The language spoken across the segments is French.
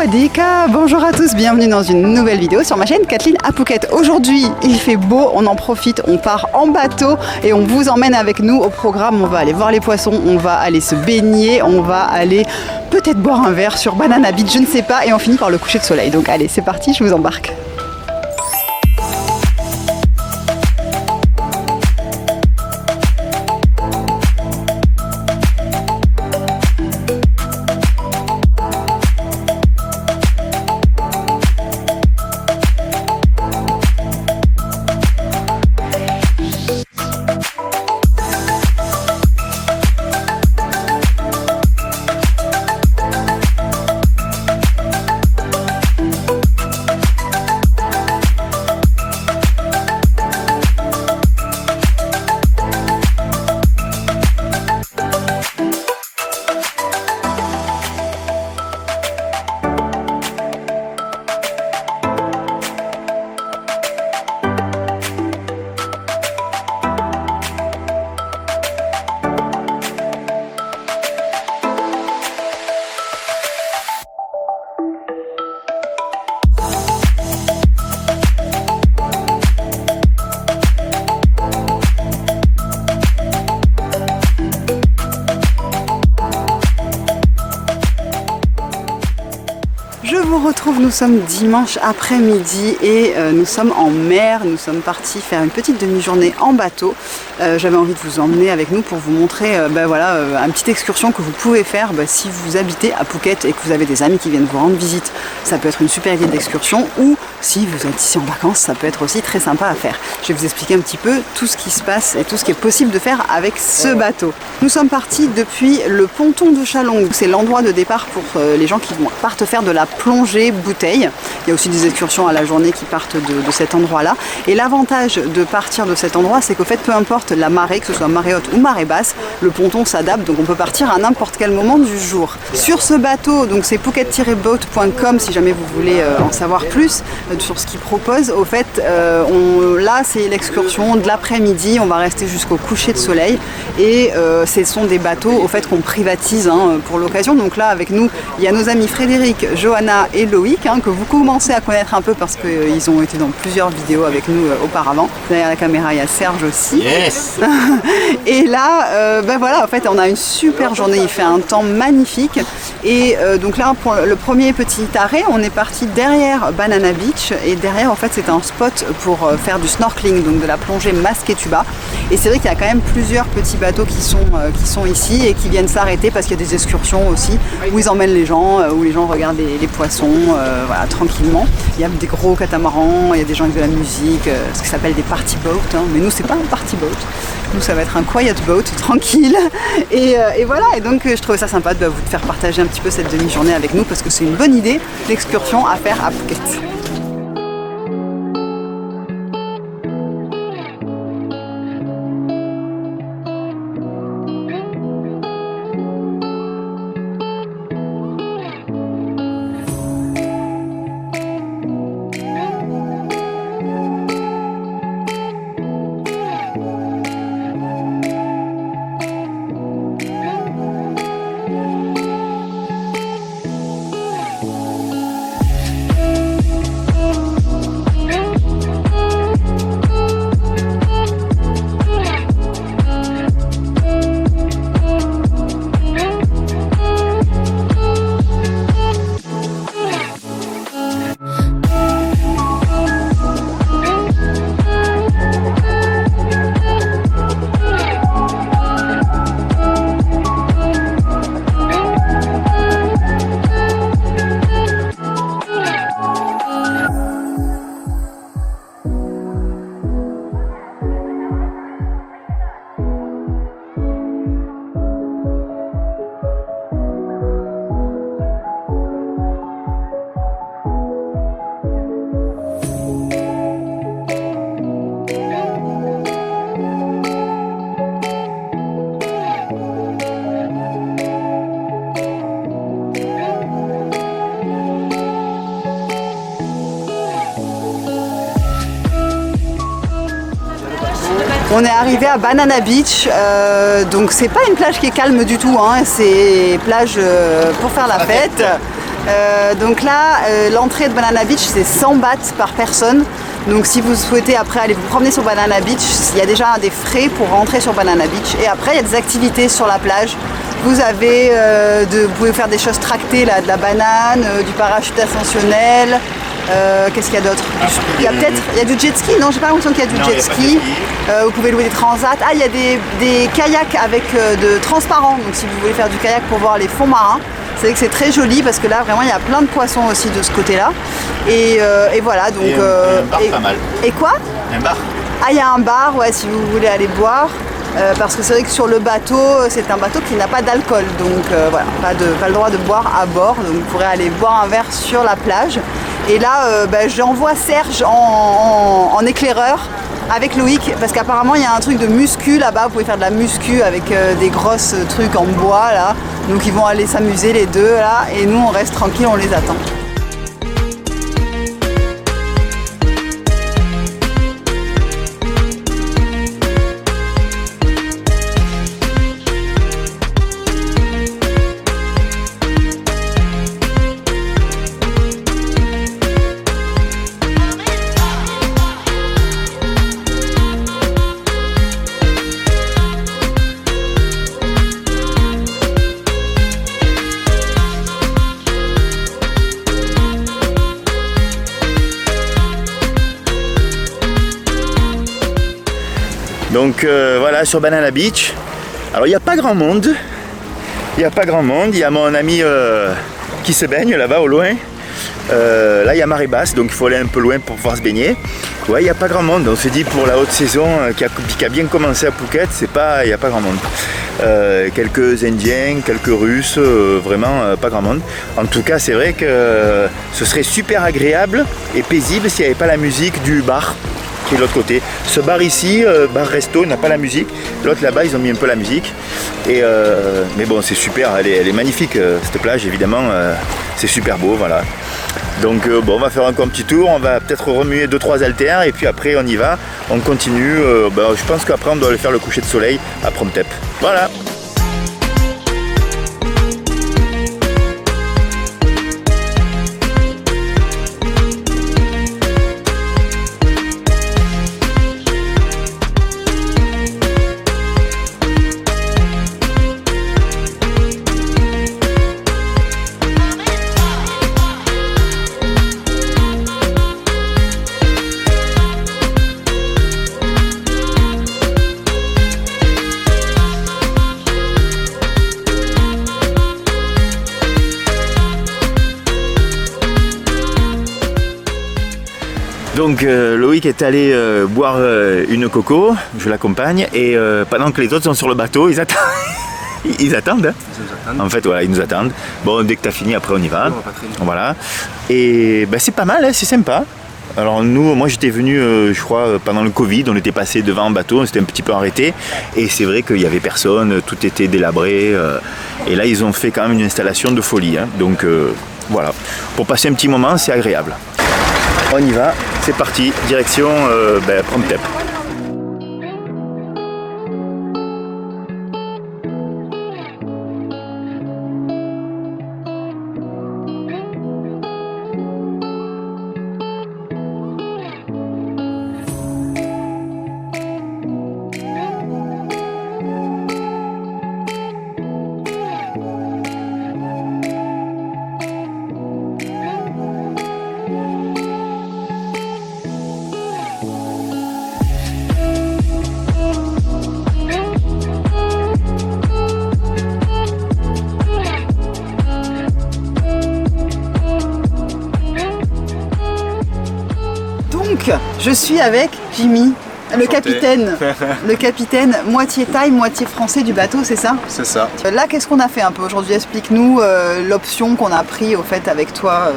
Sawadika, bonjour à tous, bienvenue dans une nouvelle vidéo sur ma chaîne Kathleen à Phuket. Aujourd'hui, il fait beau, on en profite, on part en bateau et on vous emmène avec nous au programme. On va aller voir les poissons, on va aller se baigner, on va aller peut-être boire un verre sur Banana Beach, je ne sais pas, et on finit par le coucher de soleil. Donc allez, c'est parti, je vous embarque. Je vous retrouve, nous sommes dimanche après-midi et nous sommes en mer, nous sommes partis faire une petite demi-journée en bateau. J'avais envie de vous emmener avec nous pour vous montrer une petite excursion que vous pouvez faire si vous habitez à Phuket et que vous avez des amis qui viennent vous rendre visite. Ça peut être une super idée d'excursion ou si vous êtes ici en vacances, ça peut être aussi très sympa à faire. Je vais vous expliquer un petit peu tout ce qui se passe et tout ce qui est possible de faire avec ce bateau. Nous sommes partis depuis le ponton de Chalong. C'est l'endroit de départ pour les gens qui partent faire de la plongée bouteille. Il y a aussi des excursions à la journée qui partent de cet endroit-là. Et l'avantage de partir de cet endroit, c'est qu'au fait, peu importe la marée, que ce soit marée haute ou marée basse, le ponton s'adapte, donc on peut partir à n'importe quel moment du jour. Sur ce bateau, donc c'est phuket-boat.com si jamais vous voulez en savoir plus sur ce qu'il propose. Au fait, là c'est l'excursion de l'après-midi, on va rester jusqu'au coucher de soleil et ce sont des bateaux au fait qu'on privatise pour l'occasion. Donc là avec nous, il y a nos amis Frédéric, Johanna et Loïc que vous commencez à connaître un peu parce qu'ils ont été dans plusieurs vidéos avec nous auparavant. Derrière la caméra, il y a Serge aussi. Yes. Et là, voilà, en fait, on a une super journée. Il fait un temps magnifique. Et donc là, pour le premier petit arrêt, on est parti derrière Banana Beach. Et derrière, en fait, c'est un spot pour faire du snorkeling, donc de la plongée masque et tuba. Et c'est vrai qu'il y a quand même plusieurs petits bateaux qui sont ici et qui viennent s'arrêter parce qu'il y a des excursions aussi où ils emmènent les gens, où les gens regardent les poissons, voilà, tranquillement. Il y a des gros catamarans, il y a des gens avec de la musique, ce qui s'appelle des party boats. Mais nous, c'est pas un party boat. Nous, ça va être un quiet boat, tranquille. Et voilà, et donc je trouvais ça sympa de vous faire partager un petit peu cette demi-journée avec nous parce que c'est une bonne idée d'excursion à faire à Phuket. On est arrivé à Banana Beach, donc c'est pas une plage qui est calme du tout, hein, c'est plage pour faire la fête. Donc là, l'entrée de Banana Beach, c'est 100 bahts par personne. Donc si vous souhaitez après aller vous promener sur Banana Beach, il y a déjà des frais pour rentrer sur Banana Beach. Et après, il y a des activités sur la plage. Vous avez, vous pouvez faire des choses tractées, là, de la banane, du parachute ascensionnel. Qu'est-ce qu'il y a d'autre? Il y a du jet ski, non? J'ai pas l'impression qu'il y a du jet ski. Vous pouvez louer des transats. Ah, il y a des kayaks avec de transparents. Donc si vous voulez faire du kayak pour voir les fonds marins, c'est vrai que c'est très joli parce que là vraiment il y a plein de poissons aussi de ce côté-là. Et voilà donc. Et un bar pas mal. Et quoi? Un bar. Ah, il y a un bar, ouais, si vous voulez aller boire. Parce que c'est vrai que sur le bateau, c'est un bateau qui n'a pas d'alcool, donc voilà, pas le droit de boire à bord, donc vous pourrez aller boire un verre sur la plage. Et là, j'envoie Serge en éclaireur avec Loïc, parce qu'apparemment il y a un truc de muscu là-bas, vous pouvez faire de la muscu avec des grosses trucs en bois là, donc ils vont aller s'amuser les deux là, et nous on reste tranquille, on les attend. Donc voilà, sur Banana Beach. Alors il n'y a pas grand monde. Il y a mon ami qui se baigne là-bas au loin. Là il y a marée basse, donc il faut aller un peu loin pour pouvoir se baigner. Ouais, il n'y a pas grand monde. On s'est dit pour la haute saison qui a bien commencé à Phuket, il n'y a pas grand monde. Quelques Indiens, quelques Russes, vraiment pas grand monde. En tout cas, c'est vrai que ce serait super agréable et paisible s'il n'y avait pas la musique du bar qui est de l'autre côté. Ce bar ici, bar resto, n'a pas la musique. L'autre là-bas, ils ont mis un peu la musique. Mais bon, c'est super, elle est magnifique cette plage, évidemment. C'est super beau, voilà. Donc bon, on va faire encore un petit tour, on va peut-être remuer 2-3 haltères et puis après on y va, on continue. Je pense qu'après on doit aller faire le coucher de soleil à Phrom Thep. Voilà. Donc Loïc est allé boire une coco, je l'accompagne, et pendant que les autres sont sur le bateau, ils attendent. Ils attendent, hein. En fait, voilà, ils nous attendent. Bon, dès que tu as fini, après on y va. Voilà. Et c'est pas mal, hein, c'est sympa. Alors moi j'étais venu, je crois, pendant le Covid, on était passé devant un bateau, on s'était un petit peu arrêté. Et c'est vrai qu'il n'y avait personne, tout était délabré. Et là, ils ont fait quand même une installation de folie. Hein. Donc voilà, pour passer un petit moment, c'est agréable. On y va, c'est parti, direction Phrom Thep. Je suis avec Jimmy, le capitaine. Le capitaine moitié thaï, moitié français du bateau, c'est ça? C'est ça. Là, qu'est-ce qu'on a fait un peu aujourd'hui? Explique-nous l'option qu'on a pris au fait avec toi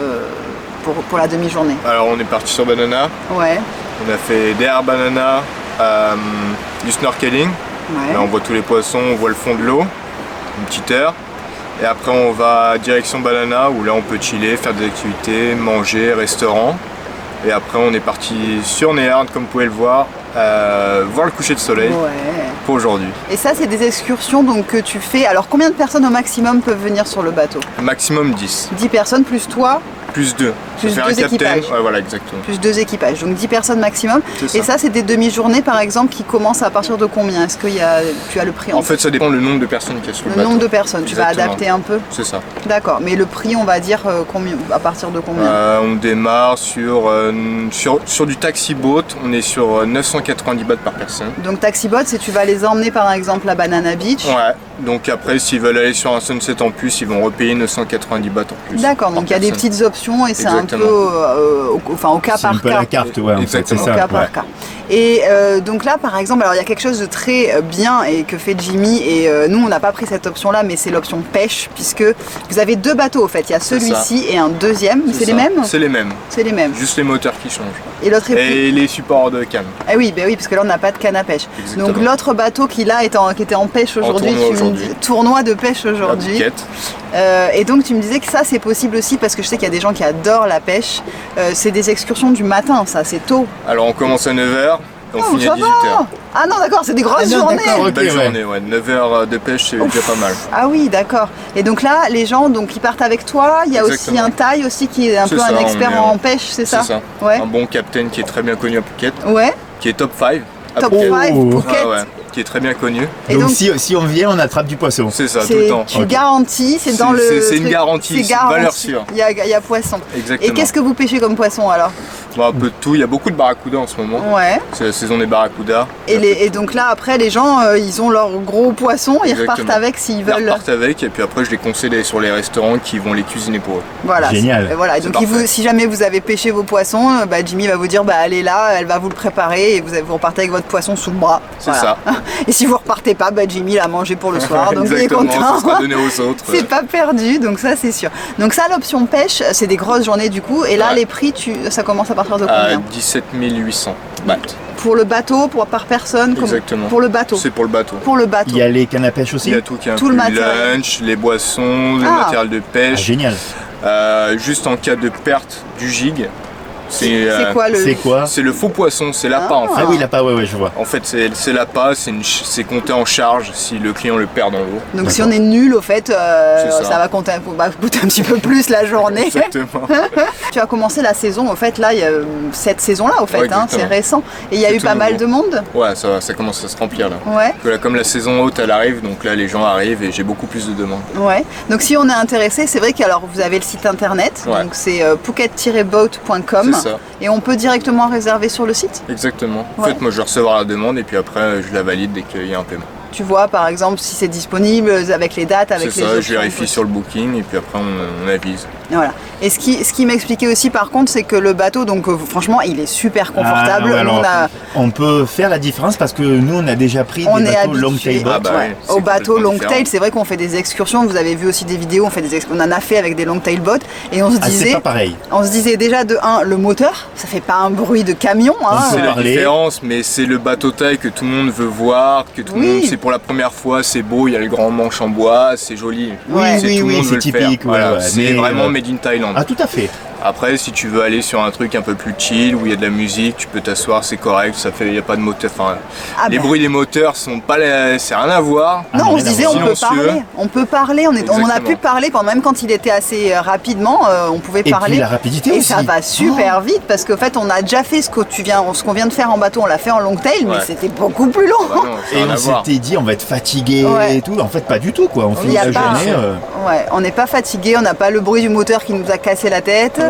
pour la demi-journée. Alors on est parti sur Banana. Ouais. On a fait Air Banana, du snorkeling. Ouais. Là on voit tous les poissons, on voit le fond de l'eau, une petite heure. Et après on va direction Banana où là on peut chiller, faire des activités, manger, restaurant. Et après on est parti sur Nehard, comme vous pouvez le voir, voir le coucher de soleil. Ouais. pour aujourd'hui. Et ça, c'est des excursions donc, que tu fais. Alors, combien de personnes au maximum peuvent venir sur le bateau? Maximum 10. 10 personnes plus toi? Plus 2. Plus Ça fait 2 un capitaine. équipages. Ouais, voilà, exactement. Plus 2 équipages, donc 10 personnes maximum. C'est Et ça, c'est des demi-journées par exemple qui commencent à partir de combien? Est-ce que tu as le prix En fait, ça dépend le nombre de personnes qu'il y a sur le le bateau. nombre de personnes, tu vas Exactement. adapter un peu? C'est ça. D'accord, mais le prix, on va dire combien, à partir de combien? On démarre sur du taxi boat, on est sur 990 bahts par personne. Donc taxi-bot, c'est tu vas les emmener par exemple à Banana Beach. Ouais, donc après s'ils veulent aller sur un sunset en plus, ils vont repayer 990 bahts en plus. D'accord, par donc il y a des personne. petites options et c'est un peu Exactement. au cas C'est un par peu cas. la carte, ouais, en fait, c'est Exactement. ça. Au cas ouais. par cas. Et donc là, par exemple, alors il y a quelque chose de très bien et que fait Jimmy, et nous on n'a pas pris cette option-là, mais c'est l'option pêche, puisque vous avez 2 bateaux au fait. Il y a celui-ci et un deuxième. C'est les ça. mêmes? C'est les mêmes, C'est les mêmes. juste les moteurs qui changent. Et l'autre est plus. Et les supports de canne. Ah oui, ben oui, parce que là on n'a pas de canne à pêche. Exactement. Donc l'autre bateau qui là qui était en pêche aujourd'hui, tournoi tu me aujourd'hui. dis tournoi de pêche La aujourd'hui. bouquette. Et donc tu me disais que ça c'est possible aussi parce que je sais qu'il y a des gens qui adorent la pêche. C'est des excursions du matin, ça c'est tôt. Alors on commence à 9h et on Oh, finit ça à 18h. va. Ah non d'accord, c'est des grosses Ah non, journées. d'accord, ok. Belle ouais. journée, ouais. 9h de pêche, c'est déjà pas mal. Ah oui, d'accord. Et donc là, les gens donc ils partent avec toi. Il y a aussi Exactement. un Thaï aussi qui est un C'est peu ça, un on expert est en pêche, c'est ça? C'est ça. Ouais. Un bon capitaine qui est très bien connu à Phuket, Ouais. qui est top 5 à Top Phuket. 5 Oh. Phuket. Ah ouais, qui est très bien connu. Et Donc, donc, si on vient, on attrape du poisson. C'est ça, tout le temps. tu Ok. garantis, c'est dans le. C'est une truc, garantie, c'est une garanti. valeur sûre. Il y a poisson. Exactement. Et qu'est-ce que vous pêchez comme poisson alors? Bon, un peu de tout, il y a beaucoup de barracuda en ce moment. Ouais. C'est la saison des barracuda. Et donc là, après, les gens, ils ont leur gros poisson, ils Exactement. repartent avec s'ils Ils veulent. repartent avec et puis après je les conseille d'aller sur les restaurants qui vont les cuisiner pour eux. Voilà. Génial. Et voilà. Et C'est donc, parfait. si jamais vous avez pêché vos poissons, Jimmy va vous dire, allez là, elle va vous le préparer et vous repartez avec votre poisson sous le bras. C'est Voilà. Et si vous repartez pas, Jimmy l'a mangé pour le soir, donc il est Exactement, content. ça sera donné aux autres. C'est pas perdu, donc ça c'est sûr. Donc ça, l'option pêche, c'est des grosses journées du coup. Et là, Ouais. les prix, ça commence à partir de À combien? 17 800 bahts. Pour le bateau, par personne? Exactement. Pour le bateau. C'est pour le bateau. Pour le bateau. Il y a les cannes à pêche aussi. Il y a tout qui est Tout le inclus, matériel. lunch, les boissons, le Ah. matériel de Ah, pêche. génial. Juste en cas de perte du gig, C'est quoi le. C'est quoi? c'est le faux poisson, c'est l'appât en fait. Ah oui, l'appât, ouais, je vois. En fait, c'est l'appât, c'est compté en charge si le client le perd dans l'eau. Donc si on est nul, au fait, C'est ça. ça va coûter un petit peu plus la journée. Exactement. Tu as commencé la saison, au fait, là, il y a cette saison-là, au fait, Ouais, c'est exactement. récent. Et il y a C'est eu tout pas mal nouveau. de monde. Ouais, ça commence à se remplir là. Ouais. Que là, comme la saison haute elle arrive, donc là les gens arrivent et j'ai beaucoup plus de demandes. Ouais. Donc si on est intéressé, c'est vrai qu'alors vous avez le site internet, Ouais. donc c'est phuket-boat.com C'est ça. et on peut directement réserver sur le site. Exactement. En Ouais. fait, moi je vais recevoir la demande et puis après je la valide dès qu'il y a un paiement. Tu vois par exemple si c'est disponible avec les dates, avec C'est les ça, je options vérifie possibles. sur le booking et puis après on avise. Voilà. Et ce qui m'expliquait aussi par contre, c'est que le bateau, donc franchement, il est super confortable. Ah, ouais, Nous, alors, on a on peut faire la différence parce que nous, on a déjà pris On des est bateaux long habitué tail boat. Ah bah oui, c'est au bateau complètement long tail, différent. c'est vrai qu'on fait des excursions. Vous avez vu aussi des vidéos, on en a fait avec des long tail boats et on se Ah, c'est disait, pas pareil. déjà de un, le moteur, ça fait pas un bruit de camion. Hein, On C'est peut la parler. différence, mais c'est le bateau taille que tout le monde veut voir, que tout le Oui. monde, c'est pour la première fois, c'est beau, il y a le grand manche en bois, c'est joli. Ouais. C'est Oui, tout le oui, monde c'est veut le faire. typique, ouais, Voilà, ouais, c'est mais, vraiment made in Thailand. Ah, tout à fait. Après, si tu veux aller sur un truc un peu plus chill, où il y a de la musique, tu peux t'asseoir, c'est correct, il n'y a pas de moteur. Enfin, Ah les bah. bruits des moteurs sont pas, c'est rien à voir. Non, Ah, on mais se disait on peut silencieux. parler, on peut parler, on en a Exactement. pu parler pendant même quand il était assez rapidement, on pouvait Et parler. puis la rapidité Et aussi. ça va super vite parce qu'en fait on a déjà fait ce qu'on vient de faire en bateau, on l'a fait en long tail, mais Ouais. c'était beaucoup plus long. Bah non, ça Et n'a rien on à voir. s'était dit, on va être fatigué Ouais. et tout. En fait, pas du tout, quoi. On Il finit y a la pas- journée. Ouais, on n'est pas fatigué, on n'a pas le bruit du moteur qui nous a cassé la tête,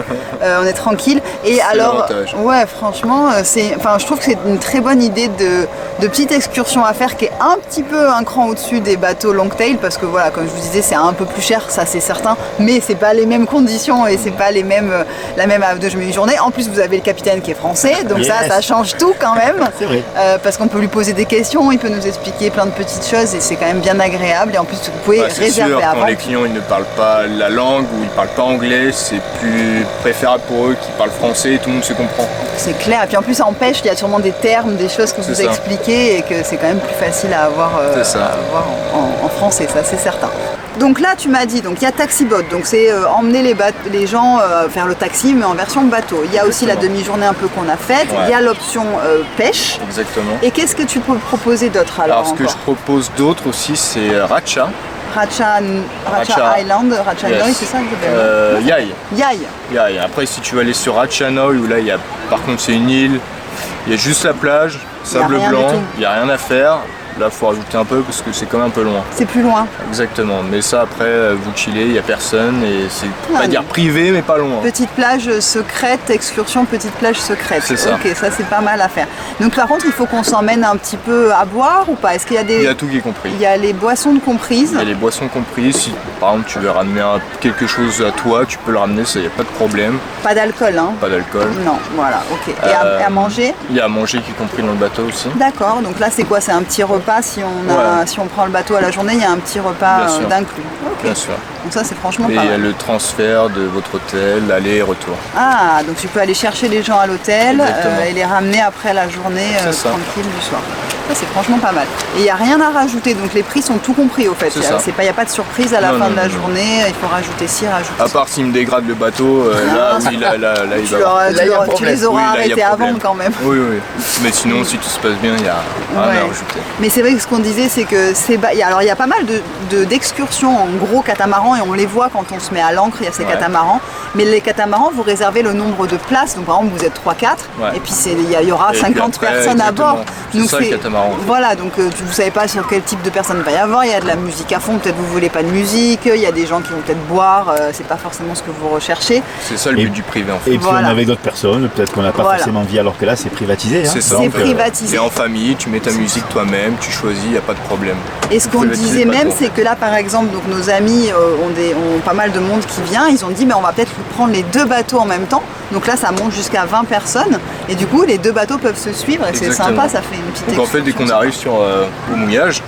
on est tranquille. Et alors, l'avantage. ouais, franchement, je trouve que c'est une très bonne idée de petite excursion à faire qui est un petit peu un cran au-dessus des bateaux long tail parce que voilà, comme je vous disais, c'est un peu plus cher, ça c'est certain, mais c'est pas les mêmes conditions et c'est pas la même demi-journée. En plus, vous avez le capitaine qui est français, donc Yes. ça change tout quand même. C'est vrai. Parce qu'on peut lui poser des questions, il peut nous expliquer plein de petites choses et c'est quand même bien agréable. Et en plus, vous pouvez Bah, c'est réserver sûr, avant. quand les clients ils ne parlent pas la langue ou ils ne parlent pas anglais, c'est plus préférable pour eux qu'ils parlent français et tout le monde se comprend. C'est clair. Et puis en plus, en pêche, il y a sûrement des termes, des choses que vous C'est ça. expliquez et que c'est quand même plus facile à avoir, C'est ça. à avoir en français, ça c'est certain. Donc là, tu m'as dit, donc il y a taxi-boat, donc c'est emmener les gens faire le taxi, mais en version bateau. Il y a aussi la demi-journée un peu qu'on a faite. Ouais. Il y a l'option pêche. Exactement. Et qu'est-ce que tu peux proposer d'autre alors Alors ce que je propose d'autre aussi, c'est Racha. Racha Island, Racha Yes. Noi, c'est ça que tu veux dire Yai. Yai. Yai. Après, si tu veux aller sur Racha Noi, où là, par contre, c'est une île, il y a juste la plage, sable rien du blanc, tout. il n'y a rien à faire. Là, il faut rajouter un peu parce que c'est quand même un peu loin. C'est plus loin. Exactement. Mais ça, après, vous chillez, il n'y a personne et c'est Ah, pas dire privé, mais pas loin. Petite plage secrète, excursion petite plage secrète. C'est ça. Ok, ça c'est pas mal à faire. Donc par contre, il faut qu'on s'emmène un petit peu à boire ou pas? Est-ce qu'il y a des... Il y a tout qui est compris. Il y a les boissons de comprises. Il y a les boissons comprises. Si par exemple tu veux ramener quelque chose à toi, tu peux le ramener, ça y a pas de problème. Pas d'alcool, hein? Pas d'alcool. Non, voilà, ok. Et à manger? Il y a à manger qui est compris dans le bateau aussi. D'accord, donc là c'est quoi? C'est un petit repas si on prend le bateau à la journée, il y a un petit repas Bien sûr. d'inclus. Ok. Bien sûr. Donc ça c'est franchement Et pas il y a mal. le transfert de votre hôtel, aller et retour. Ah, donc tu peux aller chercher les gens à l'hôtel Exactement. et les ramener après la journée C'est ça. tranquille du soir. Ça c'est franchement pas mal. Et il n'y a rien à rajouter, donc les prix sont tout compris au fait. C'est Il ça. n'y a pas de surprise à la Non, fin non, de la non, non. journée, il faut rajouter ci, rajouter À ça. part s'il me dégrade le bateau, là, oui, là, il va Tu, avoir. leur- Là, tu il y a leur- un tu problème. les auras Oui, là, il y a arrêtés à problème. vendre quand même. Oui, oui. Mais sinon, si tout se passe bien, il n'y a rien Ouais. à rajouter. Mais c'est vrai que ce qu'on disait, c'est que alors il y a pas mal d'excursions en gros catamarans et on les voit quand on se met à l'ancre, il y a ces Ouais. catamarans. Mais les catamarans, vous réservez le nombre de places. Donc par exemple, vous êtes 3-4 Ouais. et puis il y aura Et 50 puis après, personnes à bord. exactement. C'est ça, le catamaran, en fait. Voilà, donc vous savez pas sur quel type de personnes il va y avoir. Il y a de la musique à fond, peut-être vous voulez pas de musique. Il y a des gens qui vont peut-être boire. C'est pas forcément ce que vous recherchez. C'est ça le Et- but du privé en fait. Et puis Voilà. on est avec d'autres personnes, peut-être qu'on n'a pas Voilà. forcément envie alors que là c'est privatisé. Hein. C'est ça. C'est Donc, privatisé. Et en famille, tu mets ta musique toi-même, tu choisis, il n'y a pas de problème. Et ce qu'on Privatisé, disait pas même, trop. c'est que là, par exemple, donc nos amis ont pas mal de monde qui vient. Ils ont dit, mais on va peut-être prendre les deux bateaux en même temps. Donc là, ça monte jusqu'à 20 personnes. Et du coup, les deux bateaux peuvent se suivre. Et c'est Exactement. sympa, ça fait une petite Donc en fait, dès excursion. qu'on arrive au mouillage,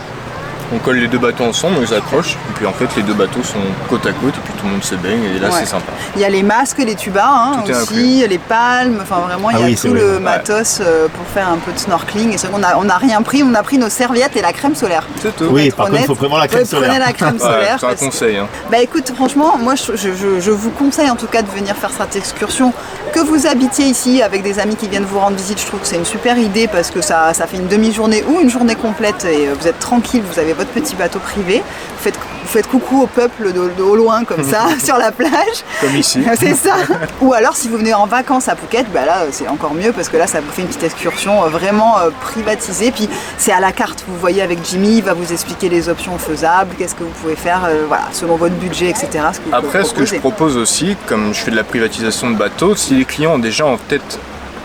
on colle les deux bateaux ensemble, on les accroche, et puis en fait les deux bateaux sont côte à côte, et puis tout le monde se baigne, et là Ouais. c'est sympa. Il y a les masques, les tubas hein, Tout est aussi, les palmes, enfin vraiment il y Ah a oui, c'est tout vrai. le Ouais. matos pour faire un peu de snorkeling. Et c'est vrai qu'on n'a rien pris, on a pris nos serviettes et la crème solaire. C'est tout. Oui, être par contre il honnête. faut prévoir la crème Ouais, solaire. Prenez la crème Ouais, solaire. c'est un parce- conseil. Hein. Bah écoute, franchement, moi je vous conseille en tout cas de venir faire cette excursion. Que vous habitiez ici avec des amis qui viennent vous rendre visite, je trouve que c'est une super idée parce que ça fait une demi-journée ou une journée complète et vous êtes tranquille, vous avez votre petit bateau privé. Vous faites coucou au peuple au loin comme ça sur la plage. Comme ici. C'est ça. Ou alors si vous venez en vacances à Phuket, bah là c'est encore mieux parce que là ça vous fait une petite excursion vraiment privatisée. Puis c'est à la carte, vous voyez avec Jimmy, il va vous expliquer les options faisables, qu'est-ce que vous pouvez faire voilà, selon votre budget, etc. Ce que vous Après, pouvez ce que je proposer. propose aussi, comme je fais de la privatisation de bateaux, si les clients ont déjà en tête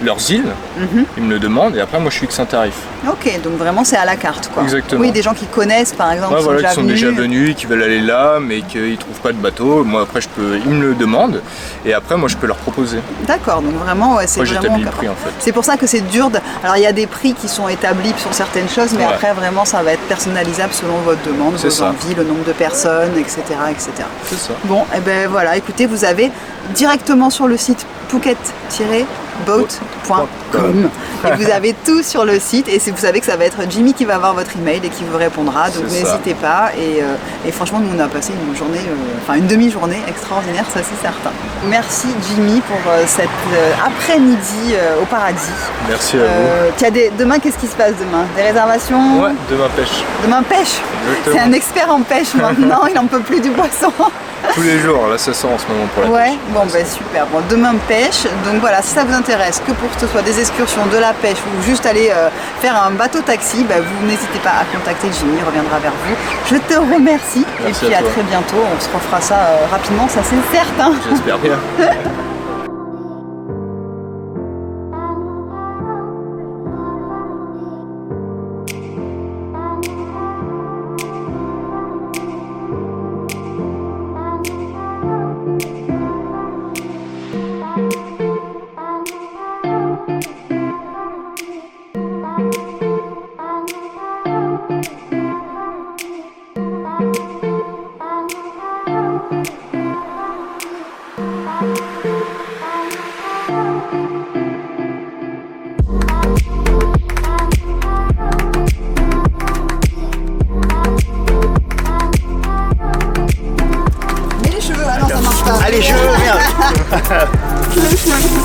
leurs îles, ils me le demandent, et après moi je fixe un tarif. Ok, donc vraiment c'est à la carte quoi. Exactement. Oui, des gens qui connaissent par exemple, Ouais, qui voilà, qui sont sont déjà déjà venus. venus, qui veulent aller là, mais qu'ils trouvent pas de bateau. Moi après ils me le demandent, et après moi je peux leur proposer. D'accord, donc vraiment ouais, c'est Moi vraiment. j'établis le prix en fait. C'est pour ça que c'est dur. Alors il y a des prix qui sont établis sur certaines choses, mais Ouais. après vraiment ça va être personnalisable selon votre demande, C'est vos ça. envies, le nombre de personnes, etc. etc. C'est ça. Bon, et ben voilà, écoutez, vous avez directement sur le site phuket-boat.com et vous avez tout sur le site et vous savez que ça va être Jimmy qui va avoir votre email et qui vous répondra, donc C'est ça. n'hésitez pas et franchement nous on a passé une journée, enfin une demi-journée extraordinaire, ça c'est certain. Merci Jimmy pour cet après-midi au paradis. Merci à Demain qu'est-ce qui se passe demain? Des réservations? vous. Ouais, demain pêche. Demain pêche? Exactement. C'est un expert en pêche maintenant, il n'en peut plus du poisson. Tous les jours, là ça sort en ce moment pour la Ouais, pêche. bon ben super. Bon, demain pêche. Donc voilà, si ça vous intéresse, que pour que ce soit des excursions, de la pêche ou juste aller faire un bateau taxi, bah, vous n'hésitez pas à contacter Jimmy, il reviendra vers vous. Je te remercie Merci et puis à à toi. très bientôt. On se refera ça rapidement, ça c'est certain. J'espère bien.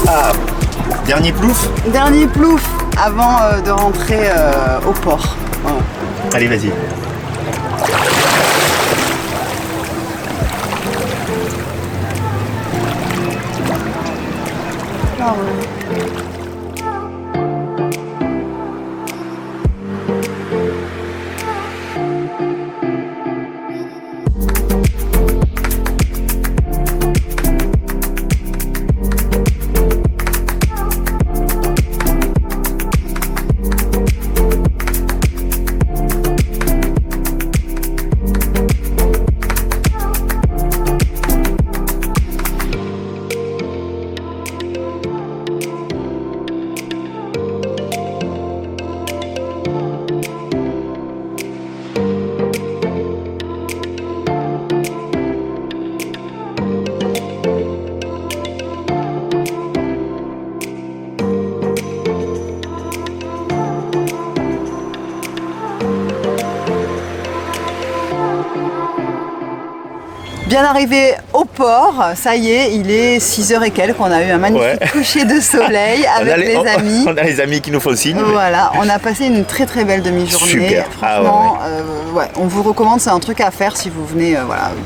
Ah, dernier plouf. Dernier plouf avant de rentrer au port. Voilà. Allez, vas-y. Ah ouais. Bien arrivé au port, ça y est, il est 6h et quelques, on a eu un magnifique coucher de soleil avec les amis. On a les amis qui nous font signe. Voilà, on a passé une très très belle demi-journée. Super. Franchement, on vous recommande, c'est un truc à faire si vous venez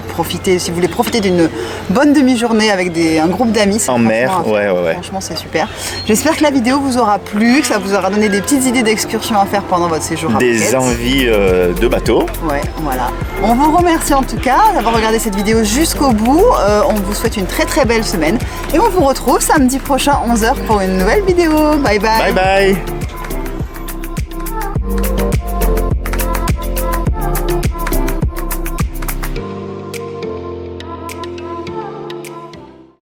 profiter, si vous voulez profiter d'une bonne demi-journée avec un groupe d'amis. En mer, ouais. Franchement, c'est super. J'espère que la vidéo vous aura plu, que ça vous aura donné des petites idées d'excursions à faire pendant votre séjour à Phuket. Des envies de bateau. Ouais, voilà. On vous remercie en tout cas d'avoir regardé cette vidéo jusqu'au bout. On vous souhaite une très très belle semaine et on vous retrouve samedi prochain 11h pour une nouvelle vidéo. Bye bye. Bye bye.